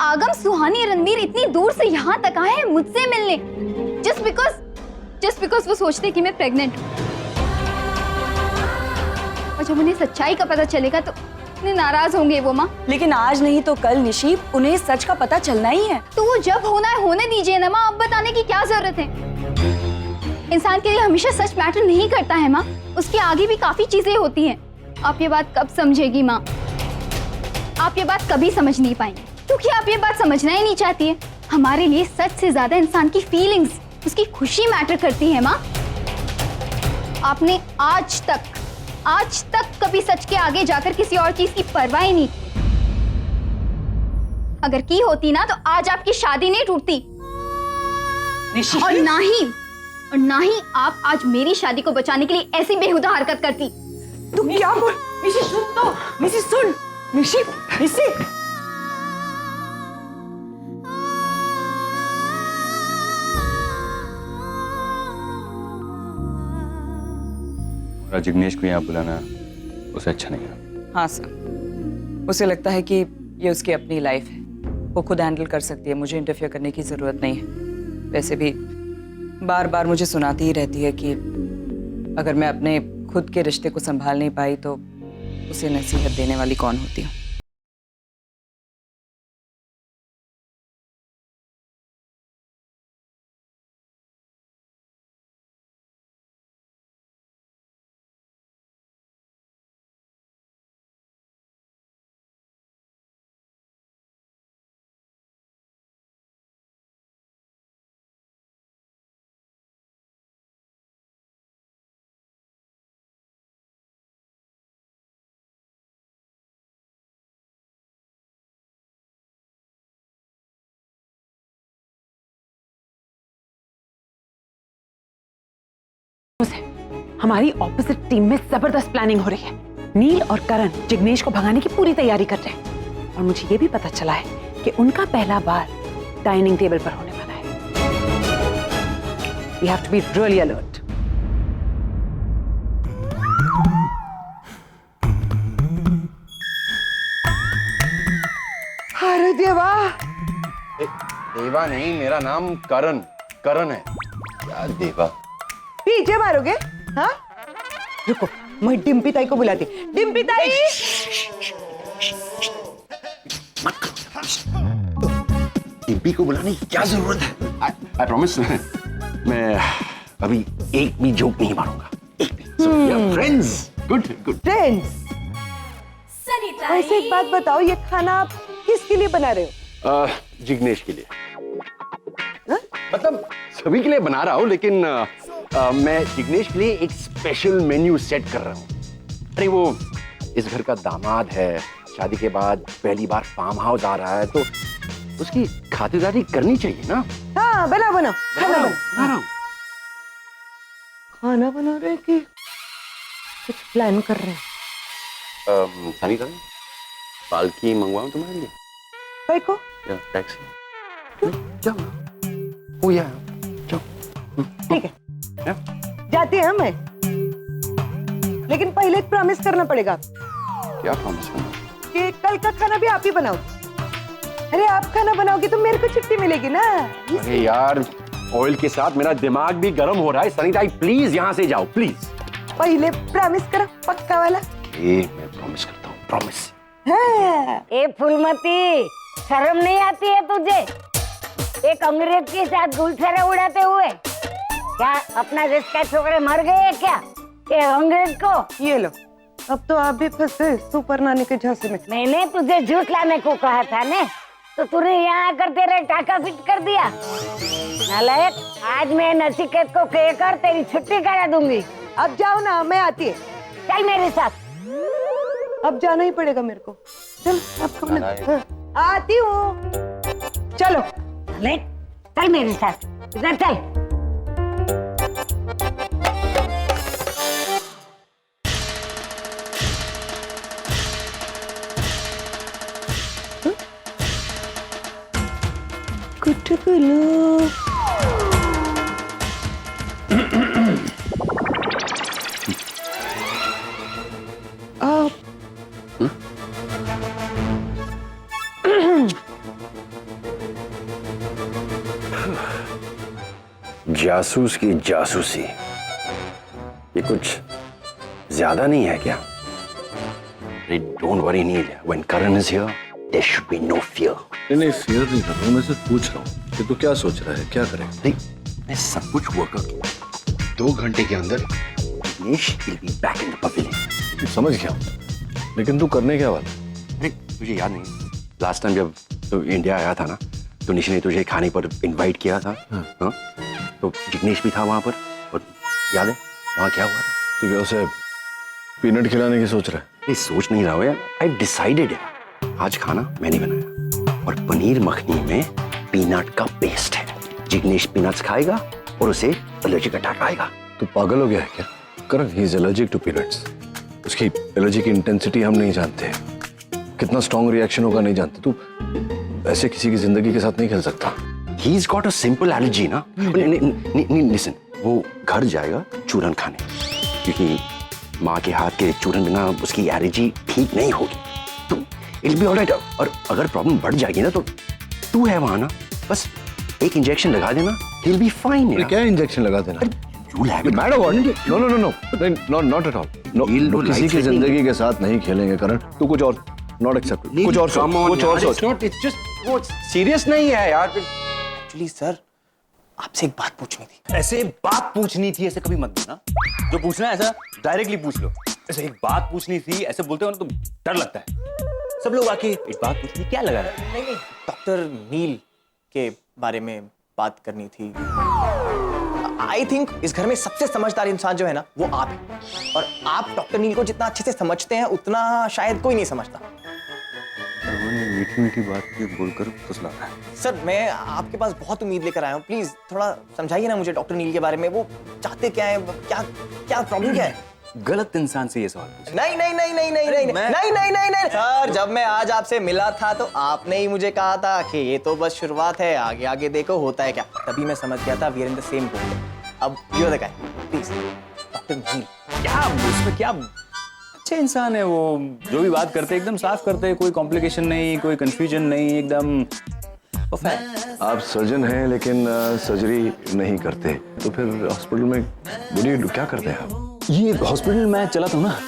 आगम सुहानी रणवीर इतनी दूर से यहाँ तक आए हैं मुझसे मिलने, जस्ट बिकॉज वो सोचते कि मैं प्रेग्नेंट हूँ। और जब उन्हें सच्चाई का पता चलेगा तो इतने नाराज होंगे वो माँ। लेकिन आज नहीं तो कल निशी उन्हें सच का पता चलना ही है। तो वो जब होना है होने दीजिए ना माँ, अब बताने की क्या जरूरत है। इंसान के लिए हमेशा सच मैटर नहीं करता है माँ, उसके आगे भी काफी चीजें होती हैं। आप ये बात कब समझेगी माँ? आप ये बात कभी समझ नहीं पाएंगे क्योंकि आप ये बात समझना ही नहीं चाहती है। हमारे लिए सच से ज्यादा इंसान की फीलिंग्स, उसकी खुशी मैटर करती है माँ। आपने आज तक कभी सच के आगे जाकर किसी और चीज की परवाह ही नहीं की। अगर की होती ना तो आज आपकी शादी नहीं टूटती। और ना ही आप आज मेरी शादी को बचाने के लिए ऐसी बेहुदा हरकत करती। तू क्या बोल? निशी सुन तो, निशी सुन, निशी। जिग्नेश को यहाँ बुलाना उसे अच्छा नहीं लगा। हाँ सर, उसे लगता है कि ये उसकी अपनी लाइफ है, वो खुद हैंडल कर सकती है, मुझे इंटरफेयर करने की जरूरत नहीं है। वैसे भी बार बार मुझे सुनाती ही रहती है कि अगर मैं अपने खुद के रिश्ते को संभाल नहीं पाई तो उसे नसीहत देने वाली कौन होती है। हमारी ऑपोजिट टीम में जबरदस्त प्लानिंग हो रही है। नील और करण जिग्नेश को भगाने की पूरी तैयारी कर रहे हैं और मुझे ये भी पता चला है कि उनका पहला बार डाइनिंग टेबल पर होने वाला है। We have to be really alert. अरे देवा! देवा नहीं, मेरा नाम करण है। क्या देवा? पीछे मारोगे? हाँ? रुको, मैं डिम्पी ताई को बुलाती। डिम्पी ताई! डिम्पी को बुलाने की क्या जरूरत है? I promise मैं अभी एक भी जोक नहीं मारूंगा। एक भी। So, yeah, friends. Good. Friends! वैसे एक बात बताओ, ये खाना आप किसके लिए बना रहे हो? जिग्नेश के लिए। मतलब सभी के लिए बना रहा हूँ, लेकिन मैं जिग्नेश के लिए एक स्पेशल मेन्यू सेट कर रहा हूँ। अरे वो इस घर का दामाद है, शादी के बाद पहली बार फार्म हाउस आ रहा है, तो उसकी खातिरदारी करनी चाहिए ना। हाँ, बना खाना बना। खाना बना रहे कि कुछ प्लान कर रहे हैं? सनी का पालकी मंगवाऊं तुम्हारे लिए? भाई को? या टैक्सी? जाओ। ओ या जाओ। ठीक है। जाती है मैं, लेकिन पहले एक प्रॉमिस करना पड़ेगा। क्या प्रॉमिस करना? कि कल का खाना भी आप ही बनाओगे। अरे आप खाना बनाओगे तो मेरे को छुट्टी मिलेगी ना। अरे यार, ऑयल के साथ मेरा दिमाग भी गर्म हो रहा है। सनीता, प्लीज यहाँ से जाओ, प्लीज। पहले प्रॉमिस करो, पक्का वाला। मैं प्रॉमिस करता हूँ, प्रॉमिस। हाँ। ए फूलमती, शर्म नहीं आती है तुझे? एक अंग्रेज के साथ गुलछरे उड़ाते हुए। क्या अपना देश का छोकरे मर गए क्या? ये अंग्रेज को ये लो, अब तो आप भी फंस गए सुपर नानी के झांसे में। मैंने तुझे झूठ लाने को कहा था ने, तो तूने यहाँ आकर तेरे टाका फिट कर दिया। नालायक, आज मैं नचिकेत को कहकर तेरी छुट्टी करा दूंगी। अब जाओ ना, मैं आती है। चल मेरे साथ। अब जाना ही पड़ेगा मेरे को। चल आपको हाँ, आती हूँ। चलो चल मेरे साथ, इधर चल। कुटकुलो जासूस की जासूसी, ये कुछ ज्यादा नहीं है क्या? Don't worry Neil, when Karan is here there should be no fear. नहीं फियर नहीं कर रहा हूँ, मैं सिर्फ पूछ रहा हूँ कि तू क्या सोच रहा है, क्या करेगा? नहीं, मैं सब कुछ हुआ कर 2 घंटे के अंदर Dinesh will be back in the pavilion. समझ गया, लेकिन तू करने क्या वाला? अरे तुझे याद नहीं, लास्ट टाइम जब तू इंडिया आया था ना, तो निशा ने तुझे खाने पर इनवाइट किया था। हाँ? तो जिग्नेश भी था वहां पर, और याद है वहां क्या हुआ था? तू क्या उसे पीनट खिलाने की सोच रहा है? नहीं, सोच नहीं रहा हूँ यार, आई डिसाइडेड है। आज खाना मैंने बनाया और पनीर मखनी में पीनट का पेस्ट है। जिग्नेश पीनट्स खाएगा और उसे एलर्जी अटैक आएगा। तू पागल हो गया है क्या? Karan, he is allergic to peanuts. उसकी एलर्जी की इंटेंसिटी हम नहीं जानते, कितना स्ट्रॉन्ग रिएक्शन होगा नहीं जानते। तू ऐसे किसी की जिंदगी के साथ नहीं खेल सकता। He's got a simple allergy ना। लिसन, वो घर जाएगा चूरन खाने, क्योंकि माँ के हाथ के चूरन बिना उसकी एलर्जी ठीक नहीं होगी। तो it'll be all right। और अगर प्रॉब्लम बढ़ जाएगी ना, तो तू है वहां ना, बस एक इंजेक्शन लगा देना, he'll be fine यार। क्या इंजेक्शन लगा देना? You'll have it। Mad what? No no no no, not at all. No, किसी की जिंदगी के साथ नहीं खेलेंगे करण। तू कुछ और, नॉट एक्सेप्ट, कुछ और सोच, कुछ और सोच। It's just वो सीरियस नहीं है यार। एक्चुअली सर, आपसे एक बात पूछनी थी। ऐसे बात पूछनी थी, ऐसे कभी मत बोलना। जो पूछना है ऐसा डायरेक्टली पूछ लो। ऐसे एक बात पूछनी थी ऐसे बोलते हो ना तो डर लगता है। सब लोग आके एक बात पूछनी, क्या लगा रहा है? नहीं, डॉक्टर नील के बारे में बात करनी थी। आई थिंक इस घर में सबसे समझदार इंसान जो है ना, वो आप हैं। और आप डॉक्टर नील को जितना अच्छे से समझते हैं, उतना शायद कोई नहीं समझता। मीठी मीठी बात बोलकर फुसला रहा है। सर, मैं आपके पास बहुत उम्मीद लेकर आया हूँ। प्लीज थोड़ा समझाइए ना मुझे डॉक्टर नील के बारे में। वो चाहते क्या है, क्या क्या प्रॉब्लम क्या है? गलत इंसान से ये सवाल पूछा। नहीं नहीं नहीं नहीं नहीं नहीं नहीं नहीं नहीं नहीं सर, जब मैं आज आपसे मिला था तो आपने ही मुझे कहा था कि ये तो बस शुरुआत है, आगे आगे देखो होता है क्या। तभी मैं समझ गया था we are in the same boat. अब you are the guy, please doctor Neel. क्या उसमें क्या, अच्छे इंसान है वो, जो भी बात करते एकदम साफ करते हैं, कोई कॉम्प्लिकेशन नहीं, कोई कंफ्यूजन नहीं, एकदम परफेक्ट। आप सर्जन हैं लेकिन सर्जरी नहीं करते, तो फिर हॉस्पिटल में क्या करते हैं आप? ये हॉस्पिटल में चला था ना।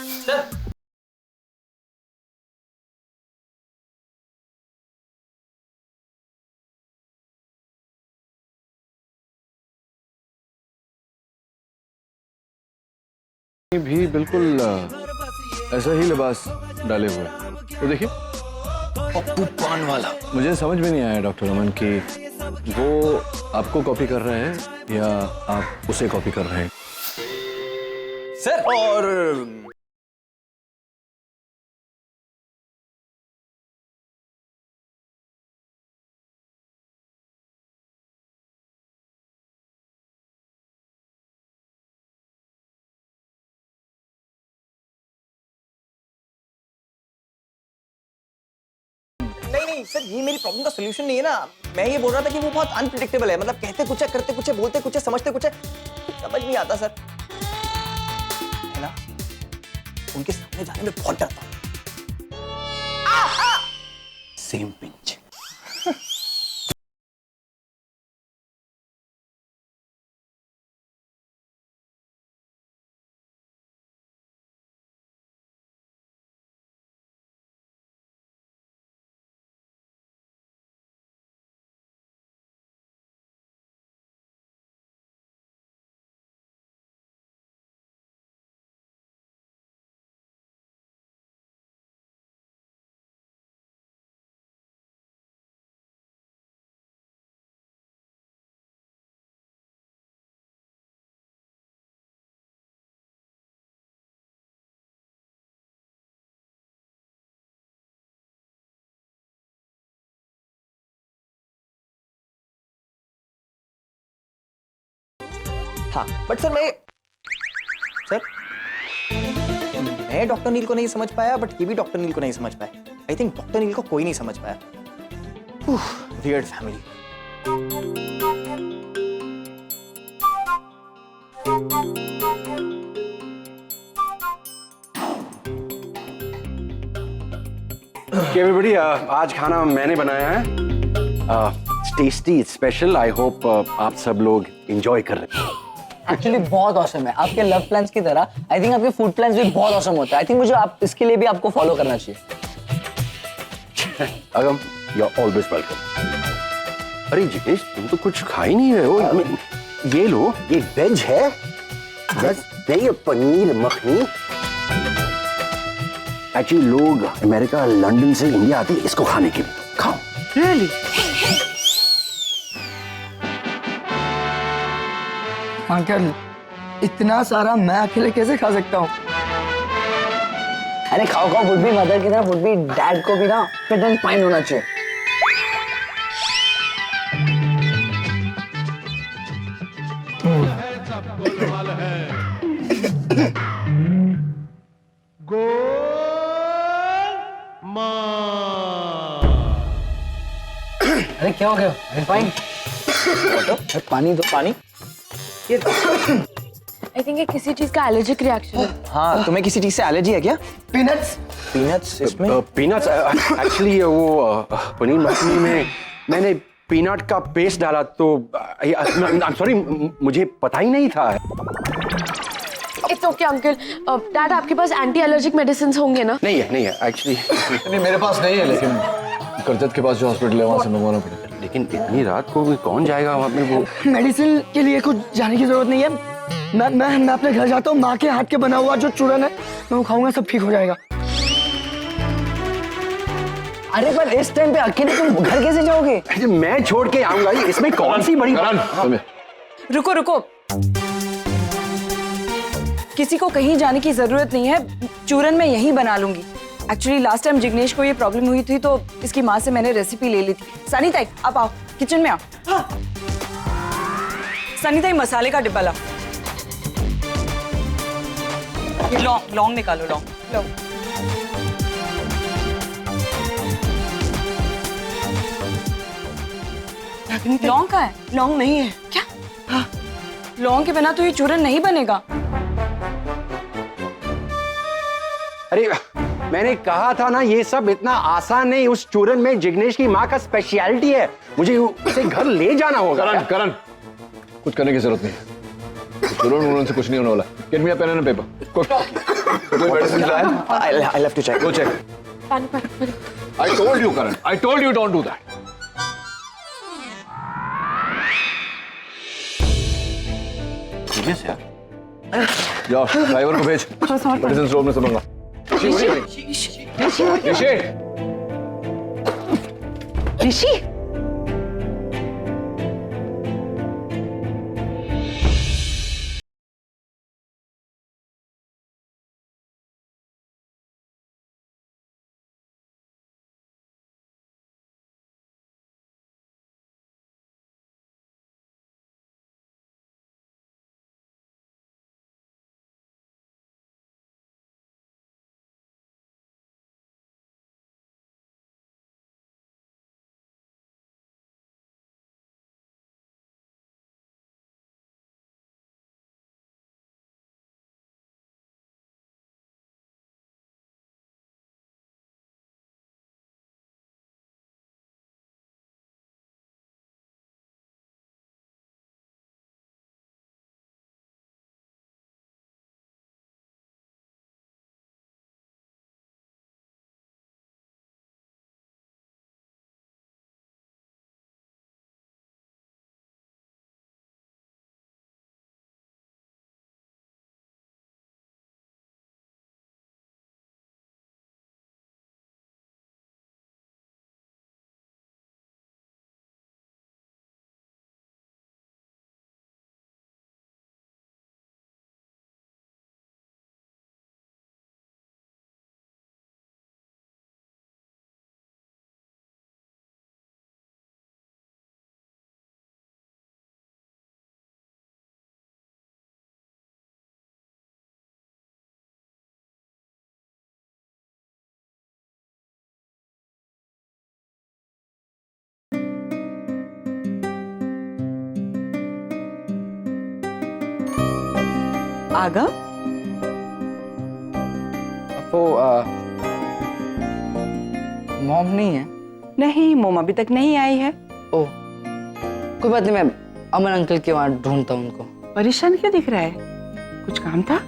भी बिल्कुल ऐसा ही लिबास डाले हुए, तो देखिए पप्पू पान वाला। मुझे समझ में नहीं आया डॉक्टर रमन कि वो आपको कॉपी कर रहे हैं या आप उसे कॉपी कर रहे हैं। सर, और नहीं सर, ये मेरी प्रॉब्लम का सॉल्यूशन नहीं है ना। मैं ये बोल रहा था कि वो बहुत अनप्रिडिक्टेबल है। मतलब कहते कुछ है, करते कुछ है, बोलते कुछ है, समझते कुछ है, समझ नहीं आता सर, है ना। उनके सामने जाने में बहुत डरता हूं। Same pinch. हाँ, बट सर मैं डॉक्टर नील को नहीं समझ पाया, बट ये भी डॉक्टर नील को नहीं समझ पाया। आई थिंक डॉक्टर नील को कोई नहीं समझ पाया। Weird family. एवरीबॉडी, आज खाना मैंने बनाया है। It's tasty, it's special. I hope आप सब लोग एंजॉय कर रहे हैं। एक्चुअली बहुत ऑसम है आपके लव प्लान्स की तरह। आई थिंक आपके फूड प्लान्स भी बहुत ऑसम होता है। आई थिंक मुझे आप इसके लिए भी आपको फॉलो करना चाहिए। अगम, यू आर ऑलवेज वेलकम। अरे जिग्नेश, तुम तो कुछ खा ही नहीं रहे हो। ये लो, ये वेज है, नहीं पनीर मखनी। एक्चुअली लोग अमेरिका, लंदन से इंडिया आते हैं इसको खाने के लिए। खाओ। रियली? अंकल इतना सारा मैं अकेले कैसे खा सकता हूँ? अरे खाओ खाओ, वुड बी मदर की तरह वुड बी डैड को भी ना फिट एंड फाइन होना चाहिए। अरे क्या हो गया? फाइन। पानी दो, पानी। आई थिंक ये किसी चीज का एलर्जिक रिएक्शन है। हाँ, तुम्हें किसी चीज से एलर्जी है क्या? पीनट्स। पीनट्स इसमें? पीनट्स एक्चुअली वो पनीर मखनी में मैंने पीनट का पेस्ट डाला तो सॉरी, मुझे पता ही नहीं था। It's okay uncle. डैड आपके पास एंटी एलर्जिक मेडिसिन होंगे ना? नहीं है एक्चुअली। नहीं, मेरे पास नहीं है, लेकिन करजत के पास जो हॉस्पिटल है वहां से मंगवाना पड़ेगा। लेकिन इतनी रात को भी कौन जाएगा वहां पे? वो मेडिसिन के लिए कुछ जाने की जरूरत नहीं है। मैं अपने घर जाता हूँ। माँ के हाथ के बना हुआ जो चूरन है मैं वो खाऊंगा, सब ठीक हो जाएगा। अरे पर इस टाइम पे अकेले तुम घर कैसे जाओगे? मैं छोड़ के आऊंगा, इसमें कौन सी बड़ी रुको रुको, किसी को कहीं जाने की जरूरत नहीं है। चूरन मैं यहीं बना लूंगी। एक्चुअली लास्ट टाइम जिग्नेश को ये प्रॉब्लम हुई थी तो इसकी माँ से मैंने रेसिपी ले ली थी। सनी ताई आप आओ, किचन में आओ। हाँ। सनी ताई मसाले का डिब्बा लाओ। ये लौंग निकालो, लौंग। लौंग का है? लौंग नहीं है क्या? हाँ। लौंग के बिना तो ये चूरन नहीं बनेगा। अरे मैंने कहा था ना, ये सब इतना आसान नहीं। उस चूरन में जिग्नेश की माँ का स्पेशलिटी है। मुझे उसे घर ले जाना होगा। करण, कुछ करने की जरूरत नहीं है। चूरन से कुछ नहीं होने वाला। Get me a pen and paper. कोई मेडिसिन लाया? I'll have to check. Go check. पानी। I told you, Karan. I told you don't do that. Jignesh यार, जाओ ड्राइवर को भेज, मेडिसिन स्टोर में से मंगा। ऋषि आगा वो मॉम नहीं है? नहीं, मोम अभी तक नहीं आई है। ओह, कोई बात नहीं, मैं अमन अंकल के वहाँ ढूंढता हूँ उनको। परेशान क्यों दिख रहा है? कुछ काम था?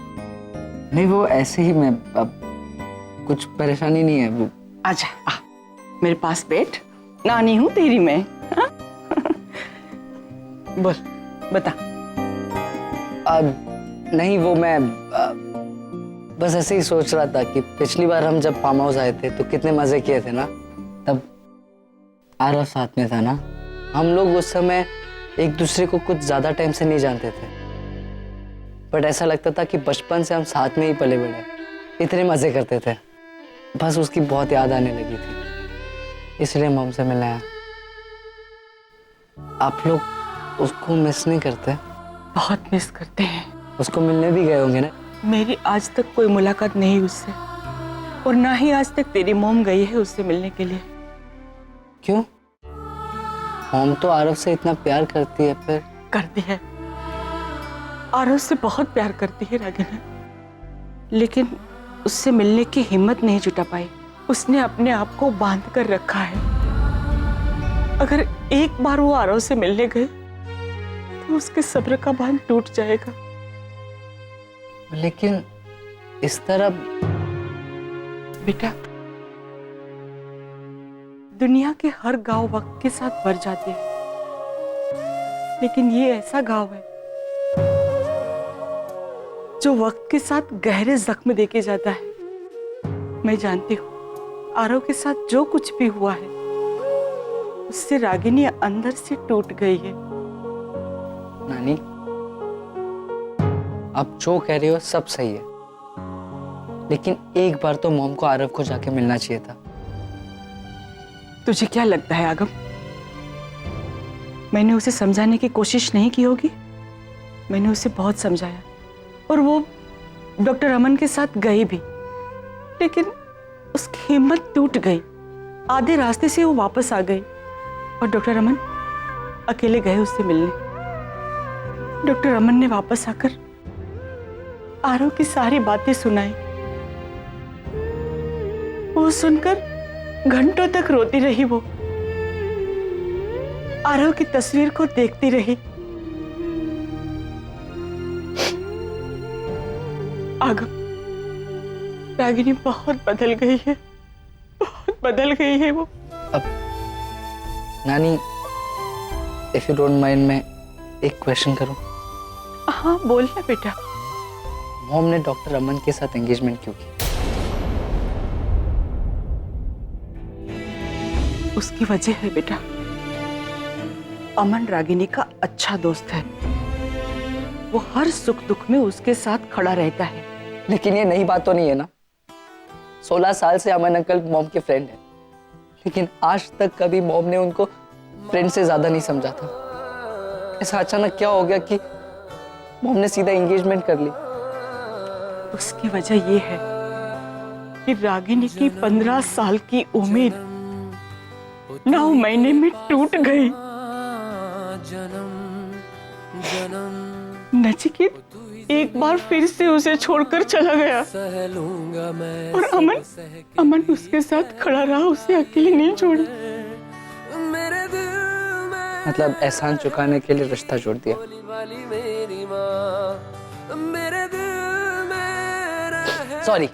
नहीं, वो ऐसे ही, मैं अब कुछ परेशानी नहीं है वो। आजा, आ मेरे पास बैठ, नानी हूँ तेरी मैं। हाँ? बोल, बता। नहीं, वो मैं बस ऐसे ही सोच रहा था कि पिछली बार हम जब फार्म हाउस आए थे तो कितने मजे किए थे ना। तब आरव साथ में था ना। हम लोग उस समय एक दूसरे को कुछ ज्यादा टाइम से नहीं जानते थे, बट ऐसा लगता था कि बचपन से हम साथ में ही पले बड़े, इतने मजे करते थे। बस उसकी बहुत याद आने लगी थी, इसलिए हम हमसे मिलने आए। आप लोग उसको मिस नहीं करते? बहुत मिस करते हैं। उसको मिलने भी गए होंगे ना? मेरी आज तक कोई मुलाकात नहीं उससे, और ना ही आज तक तेरी मॉम गई है उससे मिलने के लिए। क्यों? मॉम तो आरव से इतना प्यार करती है। फिर करती है, आरव से बहुत प्यार करती है रागिनी, लेकिन उससे मिलने की हिम्मत नहीं जुटा पाई। उसने अपने आप को बांध कर रखा है। अगर एक बार वो आरव से मिलने गए तो उसके सब्र का बांध टूट जाएगा। लेकिन इस तरह बेटा, दुनिया के हर गांव वक्त के साथ भर जाते हैं, लेकिन ये ऐसा गांव है जो वक्त के साथ गहरे जख्म देके जाता है। मैं जानती हूँ आरव के साथ जो कुछ भी हुआ है उससे रागिनी अंदर से टूट गई है। नानी, आप जो कह रहे हो सब सही है, लेकिन एक बार तो मॉम को आरव को जाके मिलना चाहिए था। तुझे क्या लगता है आगम, मैंने उसे समझाने की कोशिश नहीं की होगी? मैंने उसे बहुत समझाया, और वो डॉक्टर अमन के साथ गई भी, लेकिन उसकी हिम्मत टूट गई। आधे रास्ते से वो वापस आ गई और डॉक्टर अमन अकेले गए उससे मिलने। डॉक्टर अमन ने वापस आकर आरव की सारी बातें सुनाई। वो सुनकर घंटों तक रोती रही। वो आरव की तस्वीर को देखती रही। आगम, रागिनी बहुत बदल गई है, बहुत बदल गई है वो। अब नानी, इफ यू डोंट माइंड, मैं एक क्वेश्चन करूं? हाँ बोल ना बेटा। मॉम ने डॉक्टर अमन के साथ एंगेजमेंट क्यों की? उसकी वजह है बेटा, अमन रागिनी का अच्छा दोस्त है। वो हर सुख दुख में उसके साथ खड़ा रहता है। लेकिन ये नई बात तो नहीं है ना। 16 साल से अमन अंकल मॉम के फ्रेंड है, लेकिन आज तक कभी मॉम ने उनको फ्रेंड से ज्यादा नहीं समझा था। ऐसा अचानक क्या हो गया कि मॉम ने सीधा एंगेजमेंट कर ली? उसकी वजह ये है कि रागिनी की 15 साल की उम्मीद 9 महीने में टूट गई। नचिकेत एक बार फिर से उसे छोड़कर चला गया, और अमन उसके साथ खड़ा रहा, उसे अकेले नहीं छोड़ी। मतलब एहसान चुकाने के लिए रिश्ता जोड़ दिया। सॉरी,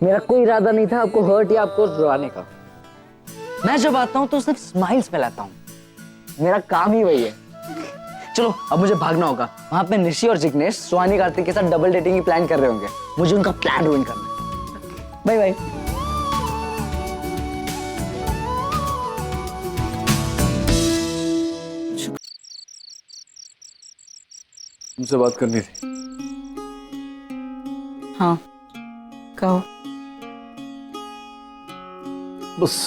मेरा कोई इरादा नहीं था आपको हर्ट या आपको रुलाने का। मैं जब आता हूं तो सिर्फ स्माइल्स फैलाता हूं, मेरा काम ही वही है। चलो अब मुझे भागना होगा। वहां पे निशी और जिग्नेश सुहानी कार्तिक के साथ डबल डेटिंग की प्लान कर रहे होंगे। मुझे उनका प्लान रुइन करना है। Bye bye. तुमसे बात करनी थी। हाँ कहो। बस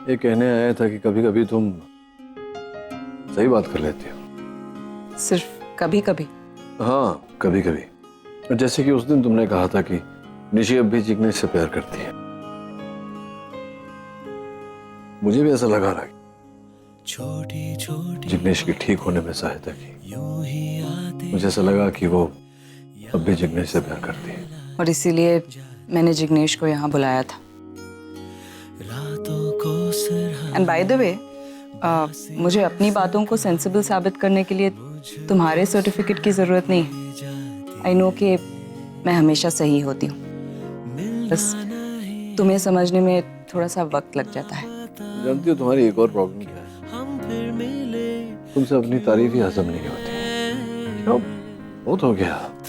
ये कहने आया था कि कभी कभी तुम सही बात कर लेती हो। सिर्फ कभी कभी? हाँ, कभी कभी। जैसे कि उस दिन तुमने कहा था कि निशी अब भी जिग्नेश से प्यार करती है। मुझे भी ऐसा लगा रहा जिग्नेश के ठीक होने में सहायता की। मुझे ऐसा लगा कि वो अब भी जिग्नेश से प्यार करती है, और इसीलिए मैंने जिग्नेश को यहाँ बुलाया था। एंड बाय द वे, मुझे अपनी बातों को सेंसिबल साबित करने के लिए तुम्हारे सर्टिफिकेट की जरूरत नहीं है। आई नो कि मैं हमेशा सही होती हूँ, बस तुम्हें समझने में थोड़ा सा वक्त लग जाता है। जानती हो तुम्हारी एक और प्रॉब्लम क्या है? तुमसे अपनी तारीफ ही हजम नहीं होती। क्यों? बहुत हो गया। I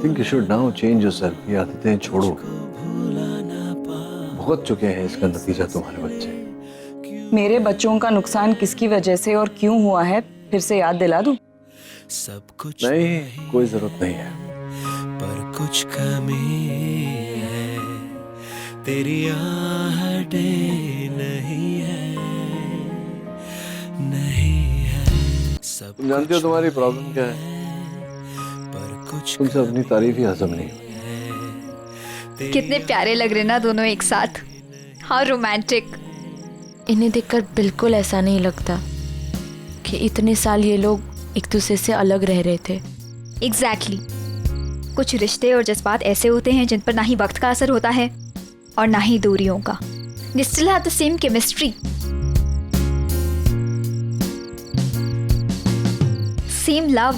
think you should now change yourself। ये आदतें छोड़ो। भुगत चुके हैं इसका नतीजा तुम्हारे बच्चे। मेरे बच्चों का नुकसान किसकी वजह से और क्यों हुआ है फिर से याद दिला दूं? नहीं, कोई जरूरत नहीं है। पर कुछ कमी है, तेरी आहटें नहीं है, नहीं है। सब तुम जानती हो तुम्हारी प्रॉब्लम क्या है? पर कुछ तुमसे अपनी तारीफ ही हजम नहीं होती। कितने प्यारे लग रहे ना दोनों एक साथ, हाँ रोमांटिक। इन्हें देखकर बिल्कुल ऐसा नहीं लगता कि इतने साल ये लोग एक दूसरे से अलग रह रहे थे। एग्जैक्टली कुछ रिश्ते और जज्बात ऐसे होते हैं जिन पर ना ही वक्त का असर होता है और ना ही दूरियों का। They still have the same chemistry, same love.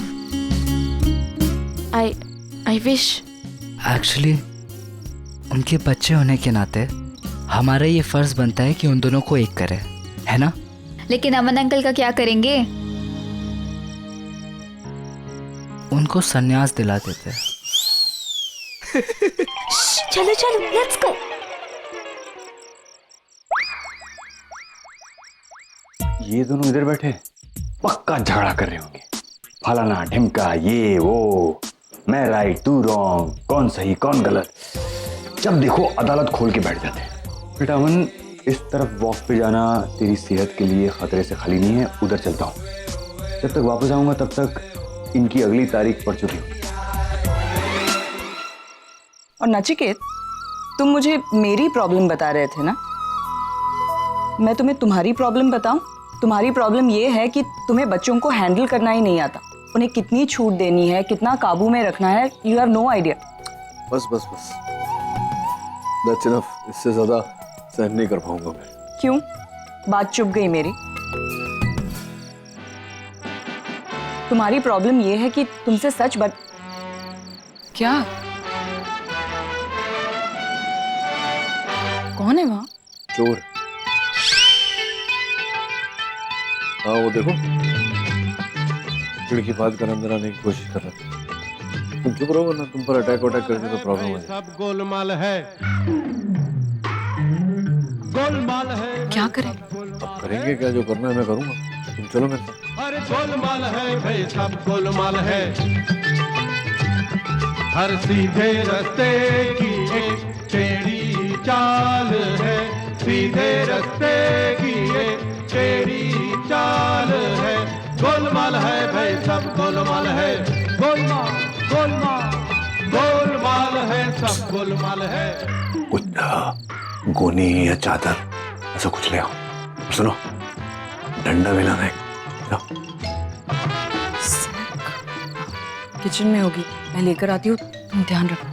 I wish। Actually उनके बच्चे होने के नाते हमारा ये फर्ज बनता है कि उन दोनों को एक करें, है ना? लेकिन अमन अंकल का क्या करेंगे? उनको संन्यास दिला देते। चलो चलो लेट्स गो। ये दोनों इधर बैठे पक्का झगड़ा कर रहे होंगे। फलाना ढिमका, ये वो, मैं राइट तू रॉन्ग, कौन सही कौन गलत। जब देखो अदालत खोल के बैठ जाते हैं। बेटा अमन, इस तरफ वॉक पे जाना तेरी सेहत के लिए खतरे से खाली नहीं है, उधर चलता हूँ। जब तक वापस आऊंगा तब तक इनकी अगली तारीख पड़ चुकी होगी। और नचिकेत, तुम मुझे मेरी प्रॉब्लम बता रहे थे ना? मैं तुम्हें तुम्हारी प्रॉब्लम बताऊं? तुम्हारी प्रॉब्लम ये है कि तुम्हें बच्चों को हैंडल करना ही नहीं आता। उन्हें कितनी छूट देनी है, कितना काबू में रखना है, यू हैव नो आइडिया। बस बस बस, दैट्स इनफ। इससे ज्यादा सहन नहीं कर पाऊंगा मैं। क्यों? बात चुप गई मेरी। तुम्हारी प्रॉब्लम ये है कि तुमसे सच क्या? कौन है वहां? चोर। हाँ वो देखो, खिड़की फाड़ कर अंदर आने की कोशिश कर रहा था। तुम चुप रहो वरना तुम पर अटैक करके तो प्रॉब्लम हो जाए। सब गोलमाल है, गोलमाल है। क्या करें? अब करेंगे क्या, जो करना है मैं करूंगा। तुम चलो मेरे साथ। अरे गोलमाल है भाई, सब गोलमाल है। हर सीधे रास्ते की एक टेढ़ी चाल है, सीधे रास्ते की एक टेढ़ी चाल है। गोलमाल है भाई, सब गोलमाल है। गोलमाल गोलमाल गोलमाल है, सब गोलमाल है। कुछ गोनी या चादर ऐसा कुछ ले आओ। सुनो, डंडा भी लाना है। किचन में होगी, मैं लेकर आती हूँ, तुम ध्यान रखो।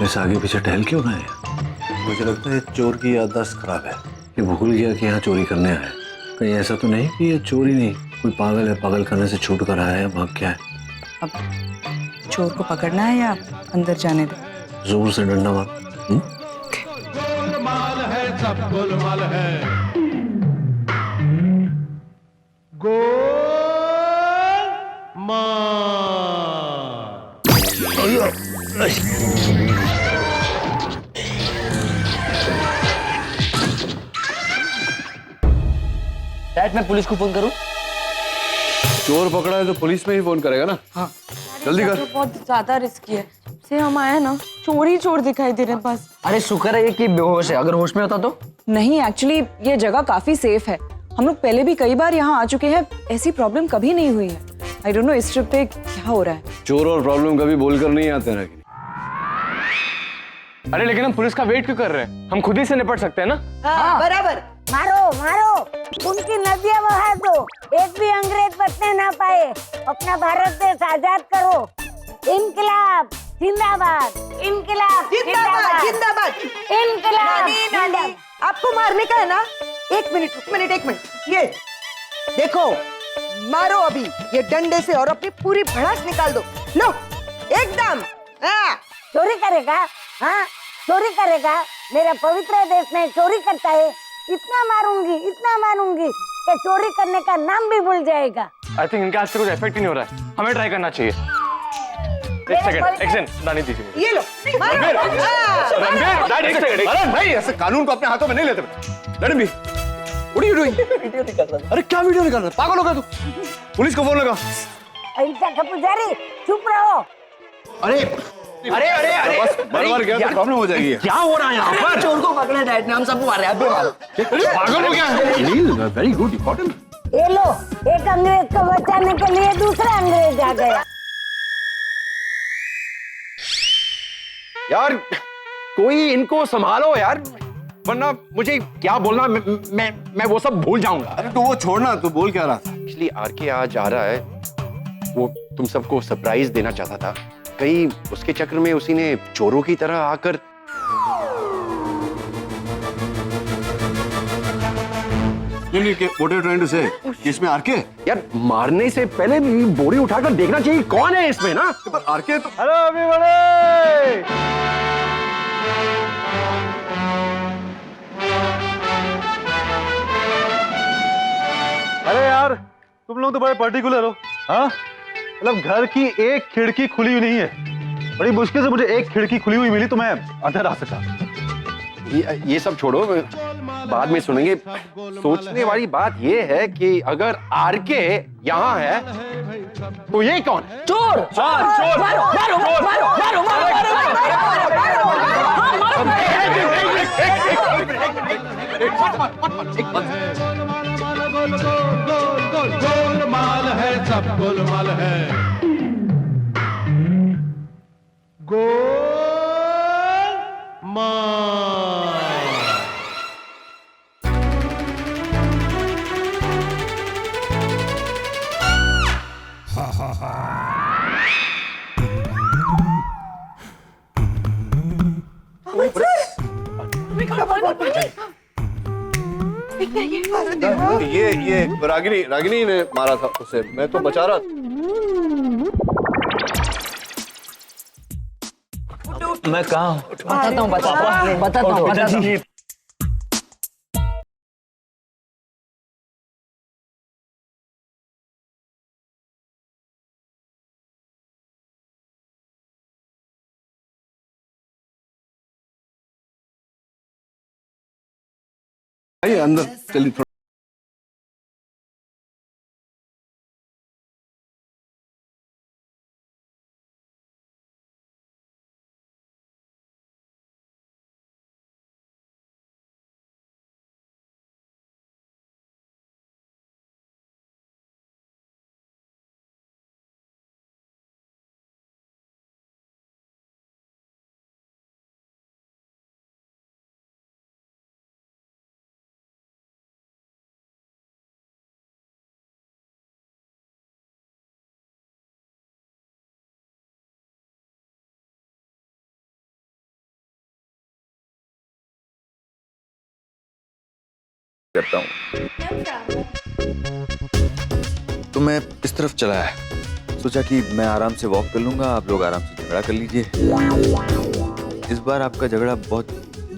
ऐसे आगे पीछे टहल क्यों रहे हैं? मुझे लगता है चोर की याददाश्त खराब है। ये भूल गया कि यहाँ चोरी करने आया है। कहीं ऐसा तो नहीं कि ये चोरी नहीं, कोई पागल है, पागल खाने से छूट कर आया है, भाग क्या है? अब चोर को पकड़ना है या अंदर जाने दे? जोर से डंडा मार। गोलमाल है, सब गोलमाल है। डैड, मैं पुलिस को फोन करूं? चोर पकड़ा है तो पुलिस में ही फोन करेगा ना? हाँ जल्दी कर। तो बहुत ज्यादा रिस्की है। से हम आए ना, चोर ही चोर दिखाई दे रहे हैं बस। अरे शुक्र है कि बेहोश है, अगर होश में होता तो। नहीं, एक्चुअली ये जगह काफी सेफ है। हम लोग पहले भी कई बार यहाँ आ चुके हैं, ऐसी प्रॉब्लम कभी नहीं हुई है। आई डोंट नो इस ट्रिप पे क्या हो रहा है। चोर और प्रॉब्लम कभी बोलकर नहीं आते ना। अरे लेकिन हम पुलिस का वेट क्यों कर रहे हैं? हम खुद ही से निपट सकते हैं ना? हाँ, बराबर। मारो मारो, उनकी नदियां बहा दो, एक भी अंग्रेज बचने ना पाए। अपना भारत देश आजाद करो। इनकलाब जिंदाबाद, इनकलाब जिंदाबाद जिंदाबाद। इनकलाब नानी, आपको मारने का है ना? एक मिनट, ये देखो, मारो अभी ये डंडे से और अपनी पूरी भड़ास निकाल दो। लो एकदम। चोरी करेगा? हाँ चोरी करेगा? मेरा पवित्र देश में चोरी करता है। इतना मारूंगी कि चोरी करने का नाम भी भूल जाएगा। आई थिंक इनका आज से कुछ इफेक्ट ही नहीं हो रहा है, हमें ट्राई करना चाहिए। एक सेकंड, नानी दीजिए मुझे। ये लो रणबीर, डैड एक सेकंड। अरे भाई ऐसे कानून को अपने हाथों में नहीं लेते। Ranbir, what are you doing? Video निकाल रहा हूं। अरे क्या वीडियो निकाल रहा है? पागल हो गया तू? पुलिस को फोन लगा। ऐसा का पुजारी, चुप रहो। अरे बस बार गया तो प्रॉब्लम हो जाएगी। क्या हो रहा है यहाँ पर? चोर को पकड़े डैड ने, हम सबको मारे, आप भी मारो। पागल हो गया है। Very good, important. ये लो, एक अंग्रेज को बचाने के लिए दूसरा अंग्रेज आ गया। यार कोई इनको संभालो यार, वरना मुझे क्या बोलना मैं वो सब भूल जाऊंगा। अरे तो वो छोड़ना, तू बोल क्या रहा था? एक्चुअली आरके आज आ रहा है, वो तुम सबको सरप्राइज देना चाहता था। कहीं उसके चक्कर में उसी ने चोरों की तरह आकर What are you trying to say? इसमें आरके? यार मारने से पहले भी बोरी उठाकर देखना चाहिए कौन है इसमें ना। पर आरके तो हेलो एवरीबॉडी। अरे यार तुम लोग तो बड़े पर्टिकुलर हो। हाँ मतलब घर की एक खिड़की खुली हुई नहीं है, बड़ी मुश्किल से मुझे एक खिड़की खुली हुई मिली तो मैं अंदर आ सका। ये सब छोड़ो, बाद में सुनेंगे। सोचने वाली बात ये है कि अगर आरके यहाँ है तो ये कौन है? चोर। चोर। गोलमाल है, सब गोलमाल है। ये रागिनी ने मारा था उसे, मैं तो बचा रहा था। मैं कहाँ हूँ? बताता हूँ। आइए अंदर चलिए। करता हूँ तो मैं इस तरफ चला है, सोचा कि मैं आराम से वॉक कर लूंगा, आप लोग आराम से झगड़ा कर लीजिए। इस बार आपका झगड़ा बहुत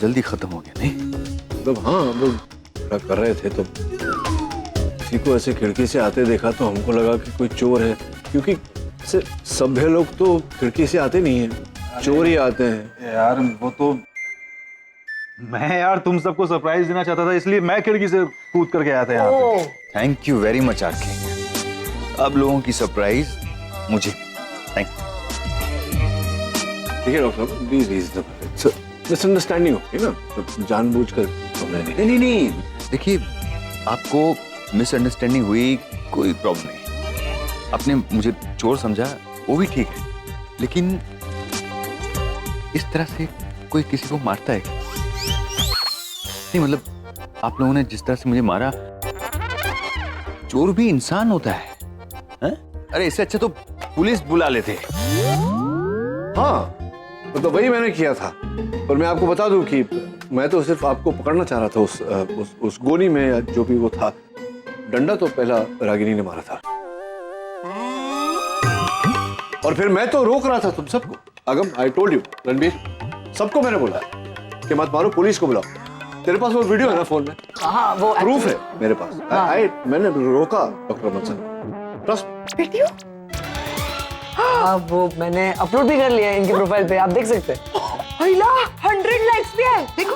जल्दी खत्म हो गया नहीं? मतलब हाँ, हम लोग झगड़ा कर रहे थे तो किसी को ऐसे खिड़की से आते देखा तो हमको लगा कि कोई चोर है, क्योंकि सभ्य लोग तो खिड़की से आते नहीं है, चोर ही आते हैं। यार वो तो मैं यार तुम सबको सरप्राइज देना चाहता था, इसलिए मैं खिड़की से कूद करके आया था यहाँ पे। Thank you very much RK, अब लोगों की सरप्राइज मुझे। Thank you. देखिए डॉक्टर साहब, बी रीजनेबल, मिसअंडरस्टैंडिंग होगी ना, तो जानबूझकर हमने नहीं, देखिए आपको मिसअंडरस्टैंडिंग हुई, कोई प्रॉब्लम नहीं। आपने मुझे चोर समझा, वो भी ठीक है, लेकिन इस तरह से कोई किसी को मारता है? नहीं मतलब आप लोगों ने जिस तरह से मुझे मारा, चोर भी इंसान होता है, हैं? अरे इससे अच्छा तो पुलिस बुला लेते। हाँ, तो वही मैंने किया था। और मैं आपको बता दूं कि मैं तो सिर्फ आपको पकड़ना चाह रहा था उस गोली में, जो भी वो था। डंडा तो पहला रागिनी ने मारा था, और फिर मैं तो रोक रहा था तुम सबको। अगम, आई टोल्ड यू रणबीर, सबको मैंने बोला कि मत मारो, पुलिस को बुलाओ। तेरे पास वो वीडियो है ना फोन में? हाँ, वो प्रूफ है मेरे पास। मैंने रोका डॉक्टर अमन सर। Trust video? हाँ, वो मैंने अपलोड भी कर लिया है इनकी प्रोफाइल पे, आप देख सकते हैं। 100 लाइक्स भी आए, देखो।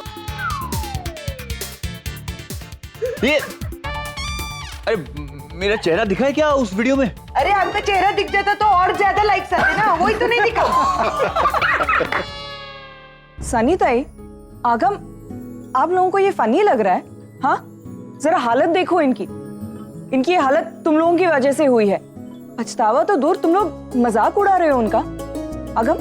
ये अरे मेरा चेहरा दिखा है क्या उस वीडियो में? अरे आपका चेहरा दिख जाता तो और ज्यादा लाइक्स आते ना, वही तो नहीं दिखा। सनी ताई, आगम, आप लोगों को ये फनी लग रहा है? हाँ, जरा हालत देखो इनकी। इनकी ये हालत तुम लोगों की वजह से हुई है। पछतावा तो दूर, तुम लोग मजाक उड़ा रहे हो उनका। अगम,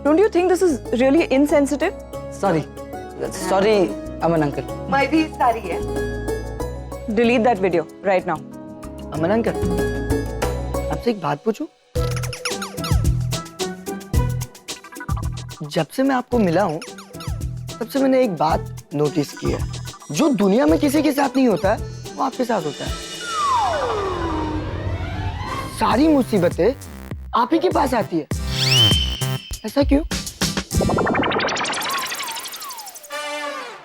don't you think this is really insensitive? Sorry Aman uncle. मैं भी सारी है। Delete that video right now. Aman uncle, आपसे एक बात पूछूं? जब से मैं आपको मिला हूं, तब से मैंने एक बात नोटिस की है, जो दुनिया में किसी के साथ नहीं होता है, वो आपके साथ होता है। सारी मुसीबतें आप ही के पास आती है। ऐसा क्यों?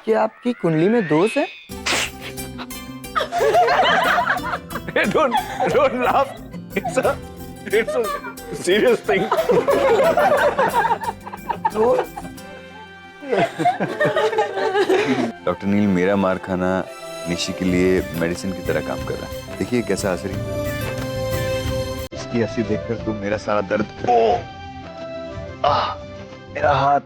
क्या आपकी कुंडली में दोष है? Don't laugh. It's a serious thing. Doctor Neel, मेरा मार खाना निशी के लिए मेडिसिन की तरह काम कर रहा है। देखिए कैसा असर है। इसकी हंसी देखकर तुम मेरा सारा दर्द, मेरा हाथ।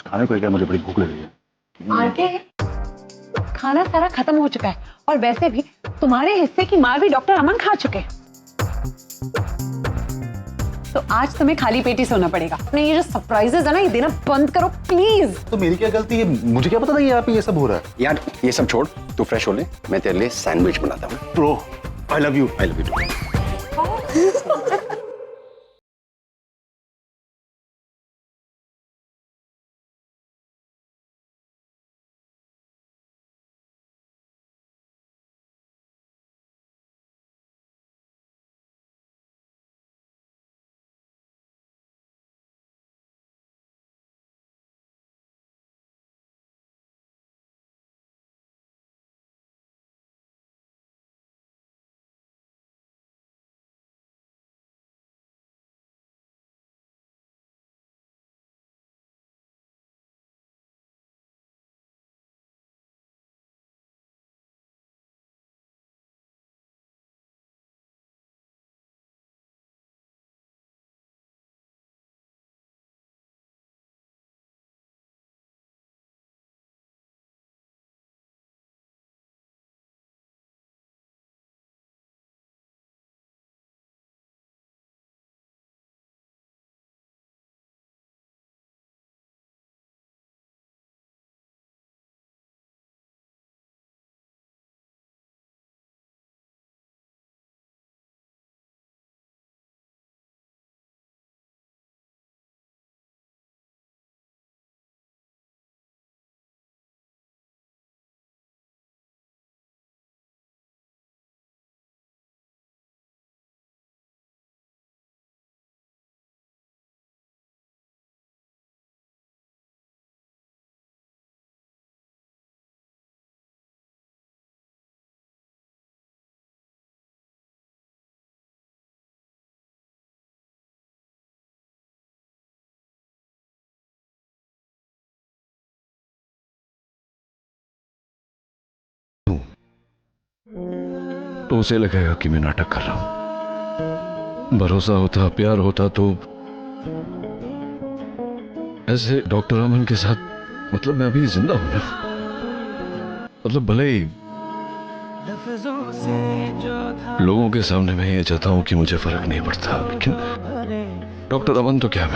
खाने को क्या, मुझे बड़ी भूख लगी है। आगे खाना सारा खत्म हो चुका है, और वैसे भी तुम्हारे हिस्से की मार भी डॉक्टर अमन खा चुके हैं। तो आज तुम्हें खाली पेट ही सोना पड़ेगा। अपने ये जो सरप्राइजेस है ना, ये देना बंद करो प्लीज। तो मेरी क्या गलती है? मुझे क्या पता था यहाँ पे ये सब हो रहा है। यार ये सब छोड़, तू फ्रेश हो ले, मैं तेरे लिए सैंडविच बनाता हूँ। Bro, I love you. तो उसे लगेगा कि मैं नाटक कर रहा हूं। भरोसा होता, प्यार होता तो ऐसे डॉक्टर अमन के साथ, मतलब मैं अभी जिंदा हूं ना, मतलब भले ही लोगों के सामने मैं ये चाहता हूं कि मुझे फर्क नहीं पड़ता, लेकिन डॉक्टर अमन तो क्या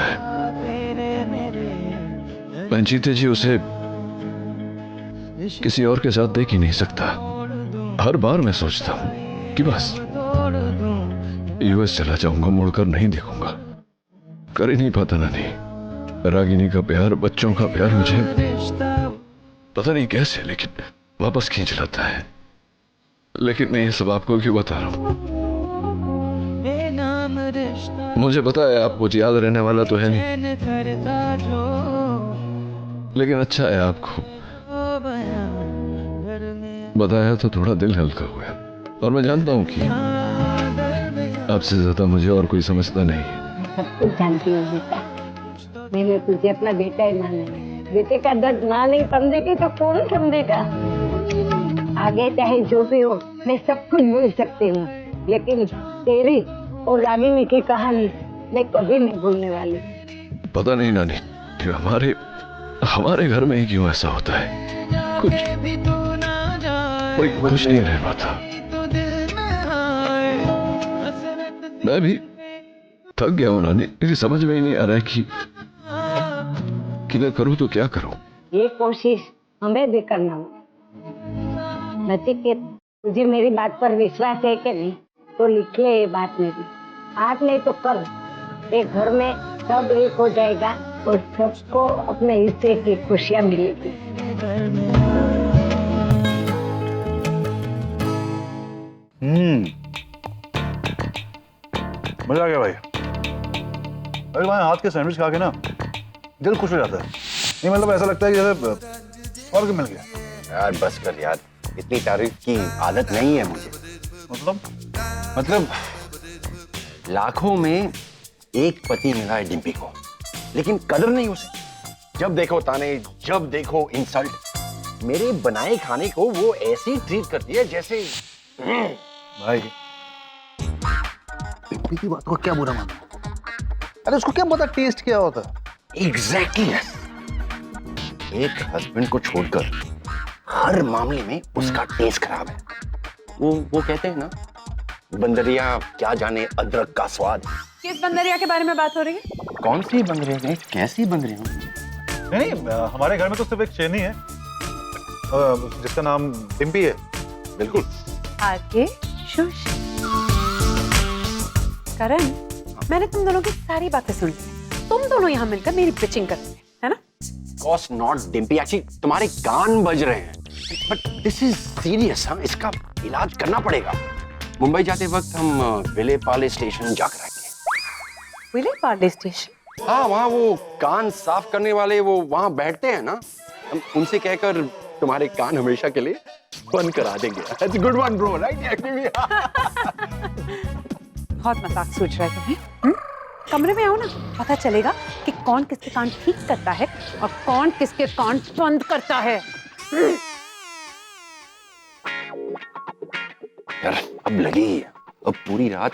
मैं जीते जी उसे किसी और के साथ देख ही नहीं सकता। हर बार मैं सोचता हूं कि बस यूएस चला जाऊंगा, मुड़कर नहीं देखूंगा। कर ही नहीं पाता ना, नहीं। रागिनी का प्यार, बच्चों का प्यार मुझे पता नहीं कैसे, लेकिन वापस खींच लाता है। लेकिन मैं ये सब आपको क्यों बता रहा हूं? मुझे पता है आपको याद रहने वाला तो है नहीं, लेकिन अच्छा है आपको बताया तो थोड़ा दिल हल्का हुआ। और मैं जानता हूं कि आपसे ज्यादा मुझे और कोई समझता नहीं है। सब कुछ जानती हूँ बेटा, मैंने तुझे अपना बेटा ही माना है। बेटे का दर्द माँ नहीं समझेगी तो कौन समझेगा? आगे चाहे जो भी हो, मैं सब कुछ भूल सकती हूँ, लेकिन तेरी और रागिनी की कहानी मैं कभी नहीं भूलने वाली। पता नहीं नानी, हमारे घर में ही क्यों ऐसा होता है? कुछ कोई खुश नहीं रह पाता। मैं भी थक गया हूँ नानी, मेरी समझ में ही नहीं आ रहा है कि मैं करूँ तो क्या करूँ। ये कोशिश हमें भी करना होगा। नचिकेत, तुझे मेरी बात पर विश्वास है कि नहीं? तो लिख ले ये बात मेरी, आज नहीं तो कल एक घर में सब एक हो जाएगा और सबको अपने हिस्से की खुशियाँ मिलेगी। मजा आ गया भाई। अरे भाई हाथ के सैंडविच खा के ना दिल खुश हो जाता है। नहीं मतलब ऐसा लगता है कि जैसे और मिल गया। यार बस कर यार, इतनी तारीफ की आदत नहीं है मुझे। मतलब लाखों में एक पति मिला है डिम्पी को, लेकिन कदर नहीं उसे। जब देखो ताने, जब देखो इंसल्ट। मेरे बनाए खाने को वो ऐसी ट्रीट करती है जैसे भाई डिम्पी की बात को क्या बुरा माना? अरे उसको क्या पता टेस्ट क्या होता है? एग्जैक्टली एक हस्बैंड को छोड़कर हर मामले में उसका टेस्ट खराब है। वो कहते हैं ना, बंदरिया क्या जाने अदरक का स्वाद। किस बंदरिया के बारे में बात हो रही है? कौन सी बंदरिया नहीं, कैसी बंदरिया? नहीं हमारे घर में तो सिर्फ एक शेरनी है जिसका नाम डिम्पी है। बिल्कुल। आगे शुश। करण, मैंने तुम दोनों की सारी बातें सुन ली। तुम दोनों यहाँ मिलकर मेरी पिचिंग करते हैं, है ना? कॉस नॉट डिम्पी, एक्चुअली तुम्हारे कान बज रहे हैं। But this is serious. हाँ, इसका इलाज करना पड़ेगा। मुंबई जाते वक्त हम विले पार्ले स्टेशन जाकर आएंगे। विले पार्ले स्टेशन? हाँ, वहाँ वो कान साफ करने वाले वो वहाँ बैठते हैं ना, हम उनसे कहकर तुम्हारे कान हमेशा के लिए बंद करा देंगे। That's a good one, bro, right? बहुत मजाक सोच रहा है तुम्हें? कमरे में आओ ना, पता चलेगा कि कौन किसके कान ठीक करता है और कौन किसके कान बंद करता है। यार अब लगी, अब पूरी रात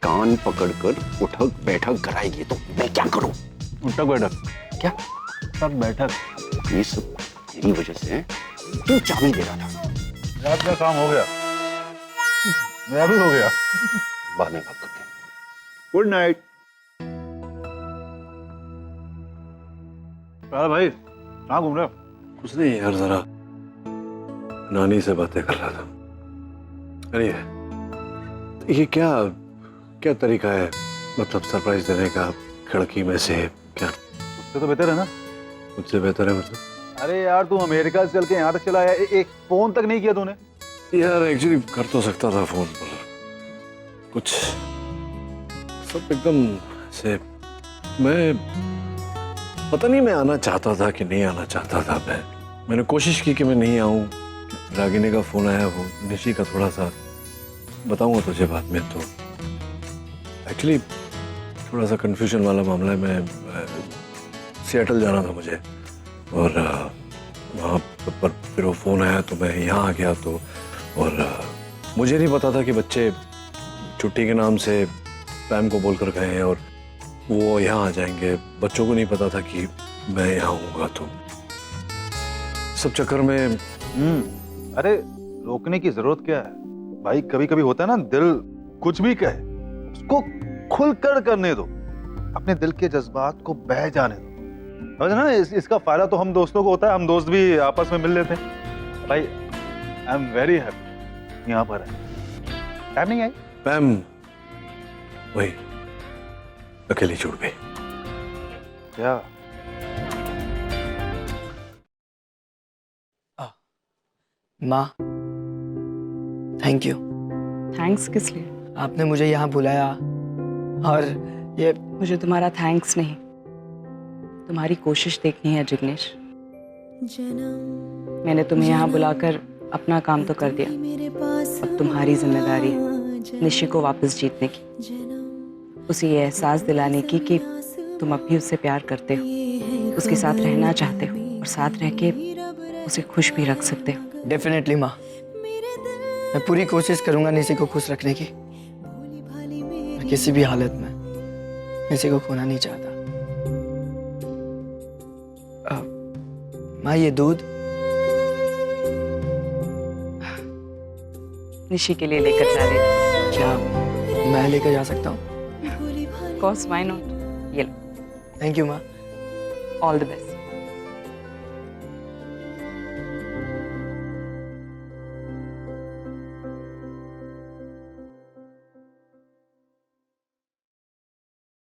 कान पकड़कर उठक बैठक कराएगी तो मैं क्या करूं? उठक बैठक क्या? उठक बैठक ये सब तेरी वजह से तू चाबी दे रहा था। रात का काम हो गया, मेरा भी हो गया। बाद में बात करते हैं। Good night. भाई कहाँ घूम रहे हो? कुछ नहीं यार, जरा नानी से बातें कर रहा था। अरे ये क्या तरीका है, मतलब सरप्राइज देने का खिड़की में से? क्या उससे तो बेहतर है ना? मुझसे बेहतर है मतलब? अरे यार तू अमेरिका से चल के यहाँ तक चला आया, एक फोन तक नहीं किया तूने। यार एक्चुअली कर तो सकता था फोन पर, कुछ सब एकदम से, मैं पता नहीं मैं आना चाहता था कि नहीं आना चाहता था। मैंने कोशिश की कि मैं नहीं आऊं। रागिनी का फोन आया, वो निशी का थोड़ा सा बताऊंगा तुझे बाद में। तो एक्चुअली थोड़ा सा कंफ्यूजन वाला मामला है। मैं सिएटल जाना था मुझे और वहाँ पर फिर वो फ़ोन आया तो मैं यहाँ आ गया। तो और मुझे नहीं पता था कि बच्चे छुट्टी के नाम से पैम को बोलकर गए हैं और वो यहाँ आ जाएंगे। बच्चों को नहीं पता था कि मैं यहाँ हूँगा, तो सब चक्कर में। अरे रोकने की जरूरत क्या है भाई? कभी कभी होता है ना, दिल कुछ भी कहे उसको खुलकर करने दो, अपने दिल के जज्बात को बह जाने दो, समझ ना? इसका फायदा तो हम दोस्तों को होता है, हम दोस्त भी आपस में मिल लेते हैं। भाई आई एम वेरी हैप्पी यहाँ पर है। टाइम नहीं आई पैम वही अकेली छूट गई। क्या? माँ थैंक यू। थैंक्स किस लिए? आपने मुझे यहाँ बुलाया, और ये मुझे तुम्हारा थैंक्स नहीं, तुम्हारी कोशिश देखनी है जिग्नेश। मैंने तुम्हें यहाँ बुलाकर अपना काम तो कर दिया, अब तुम्हारी जिम्मेदारी है निशी को वापस जीतने की, उसे ये एहसास दिलाने की कि तुम अब भी उससे प्यार करते हो, उसके साथ रहना चाहते हो और साथ रह के उसे खुश भी रख सकते हो। डेफिनेटली माँ, मैं पूरी कोशिश करूंगा निशी को खुश रखने की, और किसी भी हालत में निशी को खोना नहीं चाहता। माँ ये दूध निशी के लिए लेकर जा रहे थे। क्या मैं लेकर जा सकता हूँ? Of course, why not? ये लो। थैंक यू माँ। All the best.